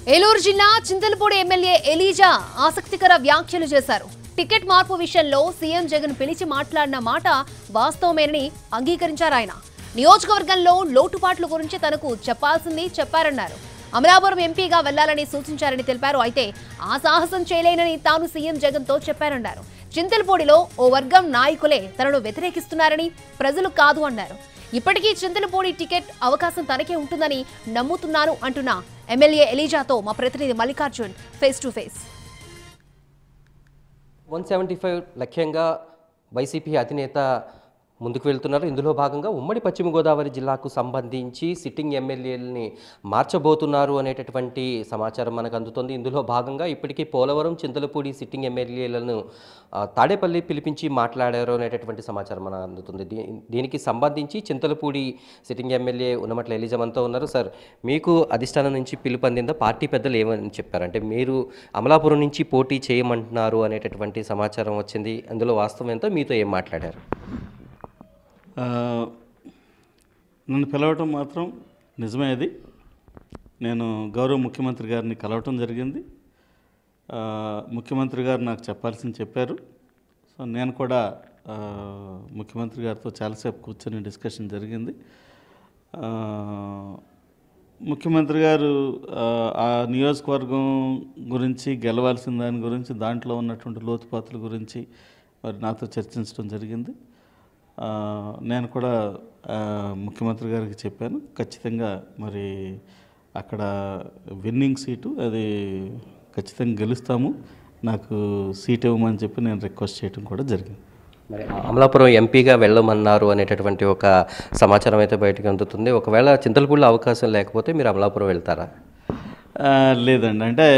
ఏలూరు జిల్లా Chintalapudi MLA ELISA ఆసక్తికర వ్యాఖ్యలు చేశారు. టికెట్ మార్పు విషయంలో సీఎం జగన్ పిలిచి మాట్లాడిన మాట వాస్తవమేనని అంగీకరించారు. ఆయన నియోజకవర్గంలో లోటుపాట్ల గురించి తనకు చెప్పాల్సింది చెప్పారన్నారు. అమలాపురం ఎంపీగా వెళ్లాలని సూచించారని తెలిపారు. అయితే ఆ సాహసం చేయలేనని తాను సీఎం జగన్ తో చెప్పారన్నారు. చింతలపూడిలో ఓ వర్గం నాయకులే తనను వ్యతిరేకిస్తున్నారని, ప్రజలు కాదు అన్నారు. ఇప్పటికీ చింతలపూడి టికెట్ అవకాశం తనకే ఉంటుందని నమ్ముతున్నాను అంటున్న ఎమ్మెల్యే ఎలీజాతో మా ప్రతినిధి మల్లికార్జున్ ఫేస్ టు ఫేస్. 175 లక్ష్యంగా వైసీపీ అధినేత ముందుకు వెళ్తున్నారు. ఇందులో భాగంగా ఉమ్మడి పశ్చిమ గోదావరి జిల్లాకు సంబంధించి సిట్టింగ్ ఎమ్మెల్యేలని మార్చబోతున్నారు అనేటటువంటి సమాచారం మనకు అందుతుంది. ఇందులో భాగంగా ఇప్పటికీ పోలవరం, చింతలపూడి సిట్టింగ్ ఎమ్మెల్యేలను తాడేపల్లి పిలిపించి మాట్లాడారు అనేటటువంటి సమాచారం మనకు అందుతుంది. దీనికి సంబంధించి Chintalapudi sitting MLA Unnamatla ELISA మనతో ఉన్నారు. సార్, మీకు అధిష్టానం నుంచి పిలుపు అందిందా? పార్టీ పెద్దలు ఏమని చెప్పారు? అంటే మీరు అమలాపురం నుంచి పోటీ చేయమంటున్నారు అనేటటువంటి సమాచారం వచ్చింది. అందులో వాస్తవం ఎంతో, మీతో ఏం మాట్లాడారు? నన్ను పిలవటం మాత్రం నిజమే. అది నేను గౌరవ ముఖ్యమంత్రి గారిని కలవటం జరిగింది. ముఖ్యమంత్రి గారు నాకు చెప్పాల్సింది చెప్పారు. సో నేను కూడా ముఖ్యమంత్రి గారితో చాలాసేపు కూర్చొని డిస్కషన్ జరిగింది. ముఖ్యమంత్రి గారు ఆ నియోజకవర్గం గురించి, గెలవాల్సిన దాని గురించి, దాంట్లో ఉన్నటువంటి లోతుపాతుల గురించి మరి నాతో చర్చించడం జరిగింది. నేను కూడా ముఖ్యమంత్రి గారికి చెప్పాను, ఖచ్చితంగా మరి అక్కడ విన్నింగ్ సీటు, అది ఖచ్చితంగా గెలుస్తాము, నాకు సీట్ ఇవ్వమని చెప్పి నేను రిక్వెస్ట్ చేయడం కూడా జరిగింది. మరి అమలాపురం ఎంపీగా వెళ్ళమన్నారు అనేటటువంటి ఒక సమాచారం అయితే బయటకు అందుతుంది. ఒకవేళ చింతలపూడిలో అవకాశం లేకపోతే మీరు అమలాపురం వెళ్తారా? లేదండి, అంటే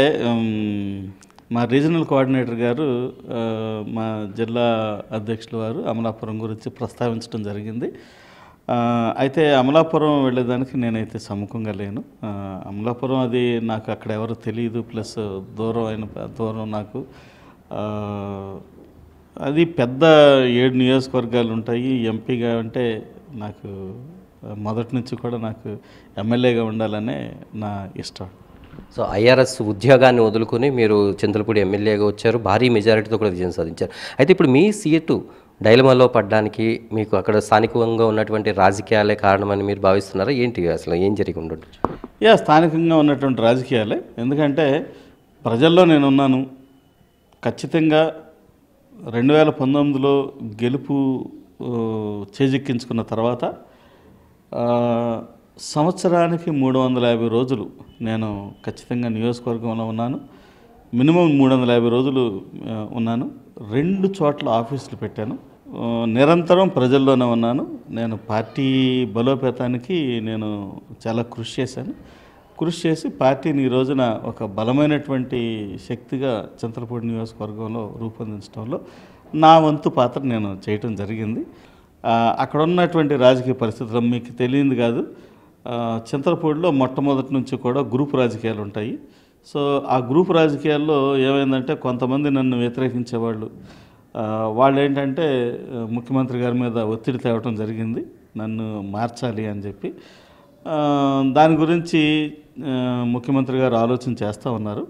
మా రీజనల్ కోఆర్డినేటర్ గారు, మా జిల్లా అధ్యక్షుల వారు అమలాపురం గురించి ప్రస్తావించడం జరిగింది. అయితే అమలాపురం వెళ్ళేదానికి నేనైతే సముఖంగా లేను. అమలాపురం అది నాకు అక్కడ ఎవరు తెలియదు, ప్లస్ దూరం నాకు. అది పెద్ద 7 నియోజకవర్గాలు ఉంటాయి. ఎంపీగా అంటే నాకు మొదటి నుంచి కూడా నాకు ఎమ్మెల్యేగా ఉండాలనే నా ఇష్టం. సో ఐఆర్ఎస్ ఉద్యోగాన్ని వదులుకొని మీరు చింతలపూడి ఎమ్మెల్యేగా వచ్చారు, భారీ మెజారిటీతో కూడా విజయం సాధించారు. అయితే ఇప్పుడు మీ సీటు డైలమాలో పడడానికి మీకు అక్కడ స్థానికంగా ఉన్నటువంటి రాజకీయాలే కారణమని మీరు భావిస్తున్నారా? ఏంటి అసలు ఏం జరిగి ఉండొచ్చు? స్థానికంగా ఉన్నటువంటి రాజకీయాలే. ఎందుకంటే ప్రజల్లో నేనున్నాను. ఖచ్చితంగా 2019లో గెలుపు చేజిక్కించుకున్న తర్వాత సంవత్సరానికి 350 రోజులు నేను ఖచ్చితంగా నియోజకవర్గంలో ఉన్నాను. మినిమం 350 రోజులు ఉన్నాను. 2 చోట్ల ఆఫీసులు పెట్టాను. నిరంతరం ప్రజల్లోనే ఉన్నాను. నేను పార్టీ బలోపేతానికి నేను చాలా కృషి చేశాను. కృషి చేసి పార్టీని ఈ రోజున ఒక బలమైనటువంటి శక్తిగా చింతలపూడి నియోజకవర్గంలో రూపొందించడంలో నా వంతు పాత్ర నేను చేయటం జరిగింది. అక్కడ ఉన్నటువంటి రాజకీయ పరిస్థితులు మీకు తెలియదు కాదు. చింతలపూడిలో మొట్టమొదటి నుంచి కూడా గ్రూప్ రాజకీయాలు ఉంటాయి. సో ఆ గ్రూప్ రాజకీయాల్లో ఏమైందంటే కొంతమంది నన్ను వ్యతిరేకించేవాళ్ళు, వాళ్ళు ఏంటంటే ముఖ్యమంత్రి గారి మీద ఒత్తిడి తేవటం జరిగింది నన్ను మార్చాలి అని చెప్పి. దాని గురించి ముఖ్యమంత్రి గారు ఆలోచన చేస్తూ ఉన్నారు.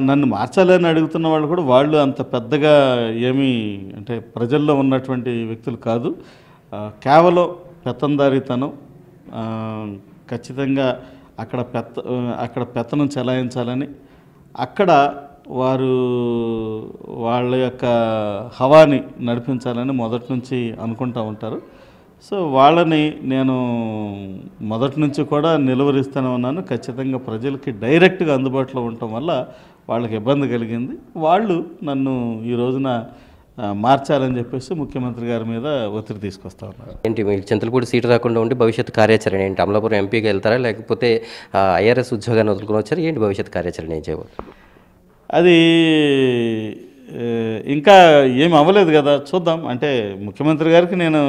నన్ను మార్చాలని అడుగుతున్న వాళ్ళు కూడా వాళ్ళు అంత పెద్దగా ఏమీ అంటే ప్రజల్లో ఉన్నటువంటి వ్యక్తులు కాదు. కేవలం పెత్తందారీతనం, ఖచ్చితంగా అక్కడ పెత్తనం చెలాయించాలని, అక్కడ వాళ్ళ యొక్క హవాని నడిపించాలని మొదటి నుంచి అనుకుంటూ ఉంటారు. సో వాళ్ళని నేను మొదటి నుంచి కూడా నిలువరిస్తూనే ఉన్నాను. ఖచ్చితంగా ప్రజలకి డైరెక్ట్గా అందుబాటులో ఉండటం వల్ల వాళ్ళకి ఇబ్బంది కలిగింది. వాళ్ళు నన్ను ఈ రోజున మార్చాలని చెప్పేసి ముఖ్యమంత్రి గారి మీద ఒత్తిడి తీసుకొస్తా ఉన్నారు. ఏంటి మీకు చింతలపూడి సీటు రాకుండా ఉండి భవిష్యత్ కార్యాచరణ ఏంటి? అమలాపురం ఎంపీగా వెళ్తారా, లేకపోతే ఐఆర్ఎస్ ఉద్యోగాన్ని వదులుకొని వచ్చారా? ఏంటి భవిష్యత్ కార్యాచరణ ఏం చేయబోతున్నారు? అది ఇంకా ఏం అవ్వలేదు కదా, చూద్దాం. అంటే ముఖ్యమంత్రి గారికి నేను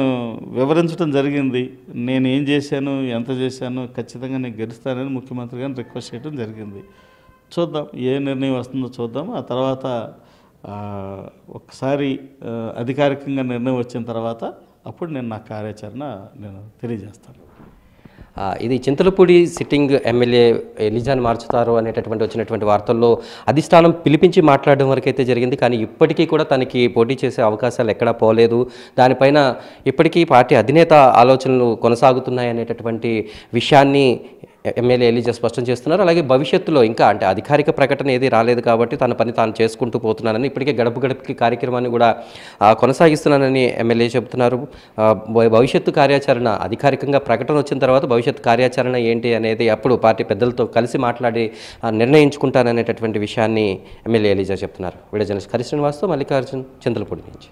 వివరించడం జరిగింది. నేను ఏం చేశాను, ఎంత చేశాను, ఖచ్చితంగా నేను గెలుస్తానని ముఖ్యమంత్రి గారిని రిక్వెస్ట్ చేయడం జరిగింది. చూద్దాం ఏ నిర్ణయం వస్తుందో చూద్దాం. ఆ తర్వాత ఒకసారి అధికారికంగా నిర్ణయం వచ్చిన తర్వాత అప్పుడు నేను నా కార్యాచరణ నేను తెలియజేస్తాను. ఇది చింతలపూడి సిట్టింగ్ ఎమ్మెల్యే ఎలిజాని మార్చుతారు అనేటటువంటి వచ్చినటువంటి వార్తల్లో అధిష్టానం పిలిపించి మాట్లాడడం వరకు అయితే జరిగింది. కానీ ఇప్పటికీ కూడా తనకి పోటీ చేసే అవకాశాలు ఎక్కడా పోలేదు. దానిపైన ఇప్పటికీ పార్టీ అధినేత ఆలోచనలు కొనసాగుతున్నాయి అనేటటువంటి విషయాన్ని ఎమ్మెల్యే ఎలిజా స్పష్టం చేస్తున్నారు. అలాగే భవిష్యత్తులో ఇంకా అంటే అధికారిక ప్రకటన ఏది రాలేదు కాబట్టి తన పని తాను చేసుకుంటూ పోతున్నానని, ఇప్పటికే గడప గడపకి కార్యక్రమాన్ని కూడా కొనసాగిస్తున్నానని ఎమ్మెల్యే చెబుతున్నారు. భవిష్యత్తు కార్యాచరణ అధికారికంగా ప్రకటన వచ్చిన తర్వాత భవిష్యత్తు కార్యాచరణ ఏంటి అనేది అప్పుడు పార్టీ పెద్దలతో కలిసి మాట్లాడి నిర్ణయించుకుంటాననేటటువంటి విషయాన్ని ఎమ్మెల్యే ఎలిజా చెప్తున్నారు. వీడియో జర్నలిస్ట్ హరి శ్రీనివాస్తో మల్లికార్జున్, చింతలపూడి నుంచి.